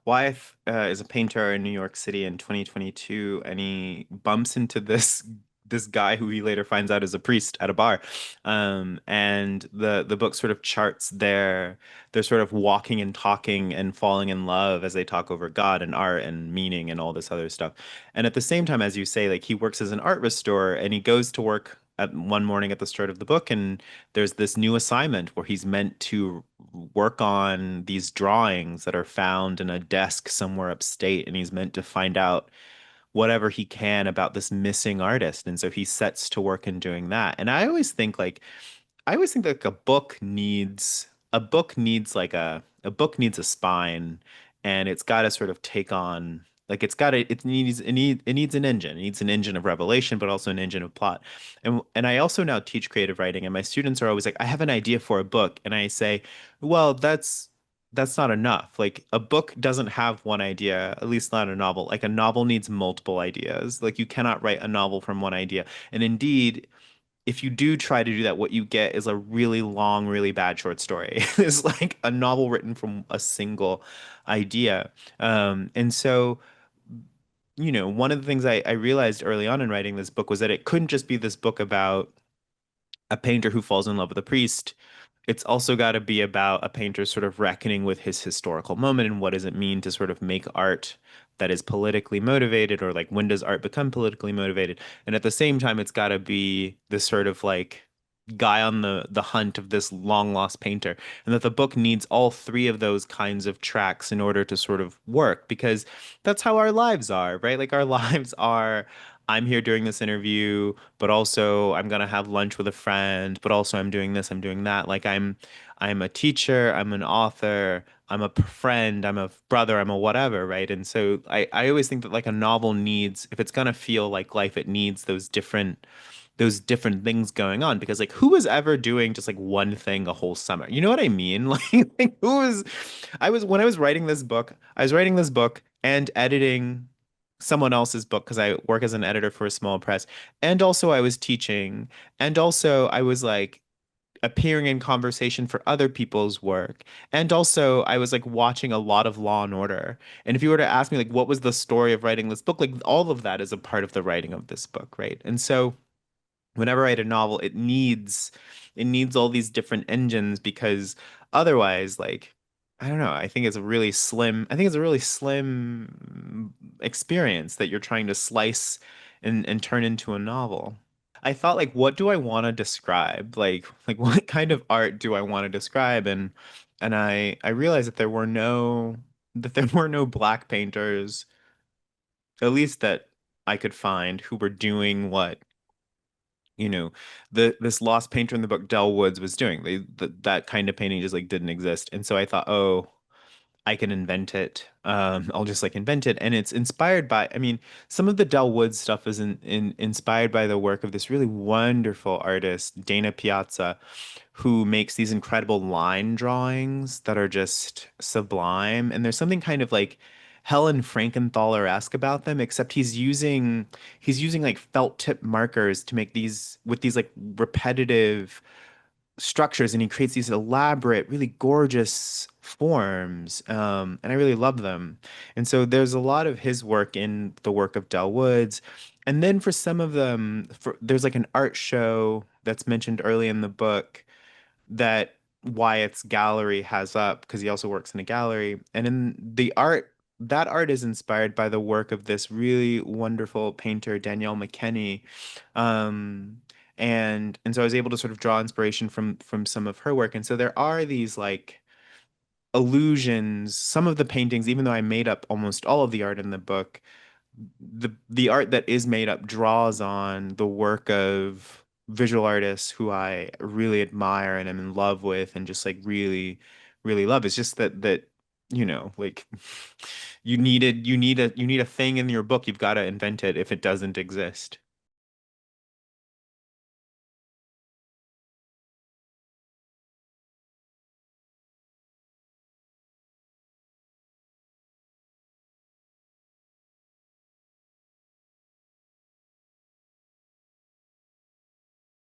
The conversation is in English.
Wyeth is a painter in New York City in 2022, and he bumps into this guy who he later finds out is a priest at a bar. And the book sort of charts their sort of walking and talking and falling in love as they talk over God and art and meaning and all this other stuff. And at the same time, as you say, like he works as an art restorer, and he goes to work at one morning at the start of the book, and there's this new assignment where he's meant to work on these drawings that are found in a desk somewhere upstate, and he's meant to find out whatever he can about this missing artist. And so he sets to work in doing that. And I always think like a book needs like a book needs a spine, and it's got to sort of take on like it needs an engine. It needs an engine of revelation, but also an engine of plot. And I also now teach creative writing, and my students are always like, I have an idea for a book, and I say, well, that's not enough. Like a book doesn't have one idea, at least not a novel. Like a novel needs multiple ideas. Like you cannot write a novel from one idea. And indeed, if you do try to do that, what you get is a really long, really bad short story. It's like a novel written from a single idea. And so, one of the things I realized early on in writing this book was that it couldn't just be this book about a painter who falls in love with a priest. It's also got to be about a painter sort of reckoning with his historical moment and what does it mean to sort of make art that is politically motivated, or like when does art become politically motivated? And at the same time, it's got to be this sort of like guy on the hunt of this long lost painter, and that the book needs all three of those kinds of tracks in order to sort of work, because that's how our lives are, right? Like our lives are, I'm here doing this interview, but also I'm gonna have lunch with a friend, but also I'm doing this, I'm doing that. Like I'm a teacher, I'm an author, I'm a friend, I'm a brother, I'm a whatever, right? And so I always think that like a novel needs, if it's gonna feel like life, it needs those different things going on, because like who was ever doing just like one thing a whole summer? You know what I mean? Like who was I was when I was writing this book, I was writing this book and editing someone else's book because I work as an editor for a small press. And also I was teaching, and also I was like appearing in conversation for other people's work. And also I was like watching a lot of Law and Order. And if you were to ask me like what was the story of writing this book, like all of that is a part of the writing of this book, right? And so whenever I write a novel, it needs all these different engines, because otherwise, like, I don't know, I think it's a really slim experience that you're trying to slice and turn into a novel. I thought like, what do I want to describe? Like what kind of art do I want to describe? And I realized that there were no black painters, at least that I could find, who were doing what you know this lost painter in the book Del Woods was doing. That kind of painting just like didn't exist, and so I thought, oh, I can invent it. I'll just like invent it, and it's inspired by. I mean, some of the Del Woods stuff is inspired by the work of this really wonderful artist, Dana Piazza, who makes these incredible line drawings that are just sublime. And there's something kind of like Helen Frankenthaler-esque about them, except he's using like felt tip markers to make these with these like repetitive structures, and he creates these elaborate, really gorgeous forms. And I really love them. And so there's a lot of his work in the work of Del Woods. And then for some of them, there's like an art show that's mentioned early in the book that Wyatt's gallery has up, because he also works in a gallery. And in the art, that art is inspired by the work of this really wonderful painter, Danielle McKenney. Um, and so I was able to sort of draw inspiration from some of her work. And so there are these like illusions. Some of the paintings, even though I made up almost all of the art in the book, the art that is made up draws on the work of visual artists who I really admire and am in love with, and just like really, really love. It's just that like you need a thing in your book. You've got to invent it if it doesn't exist.